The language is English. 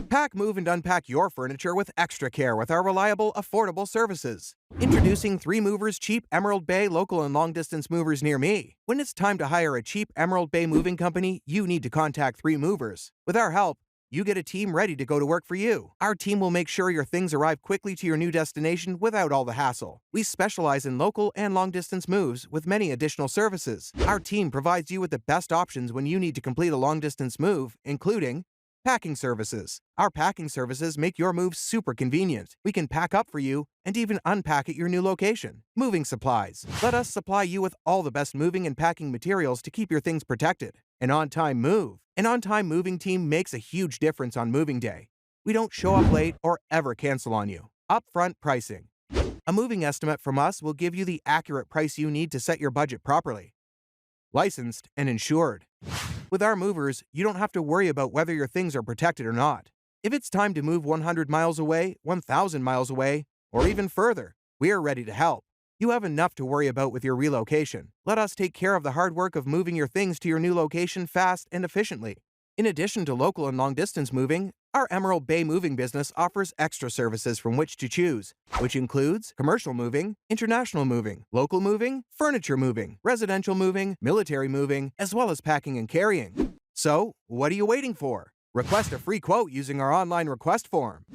Pack, move, and unpack your furniture with extra care with our reliable, affordable services. Introducing 3 Movers Cheap Emerald Bay local and long distance movers near me. When it's time to hire a cheap Emerald Bay moving company, you need to contact 3 Movers. With our help, you get a team ready to go to work for you. Our team will make sure your things arrive quickly to your new destination without all the hassle. We specialize in local and long-distance moves with many additional services. Our team provides you with the best options when you need to complete a long-distance move, including packing services. Our packing services make your move super convenient. We can pack up for you and even unpack at your new location. Moving supplies. Let us supply you with all the best moving and packing materials to keep your things protected. An on-time move. An on-time moving team makes a huge difference on moving day. We don't show up late or ever cancel on you. Upfront pricing. A moving estimate from us will give you the accurate price you need to set your budget properly. Licensed and insured. With our movers, you don't have to worry about whether your things are protected or not. If it's time to move 100 miles away, 1,000 miles away, or even further, we are ready to help. You have enough to worry about with your relocation. Let us take care of the hard work of moving your things to your new location fast and efficiently. In addition to local and long-distance moving, our Emerald Bay moving business offers extra services from which to choose, which includes commercial moving, international moving, local moving, furniture moving, residential moving, military moving, as well as packing and carrying. So, what are you waiting for? Request a free quote using our online request form.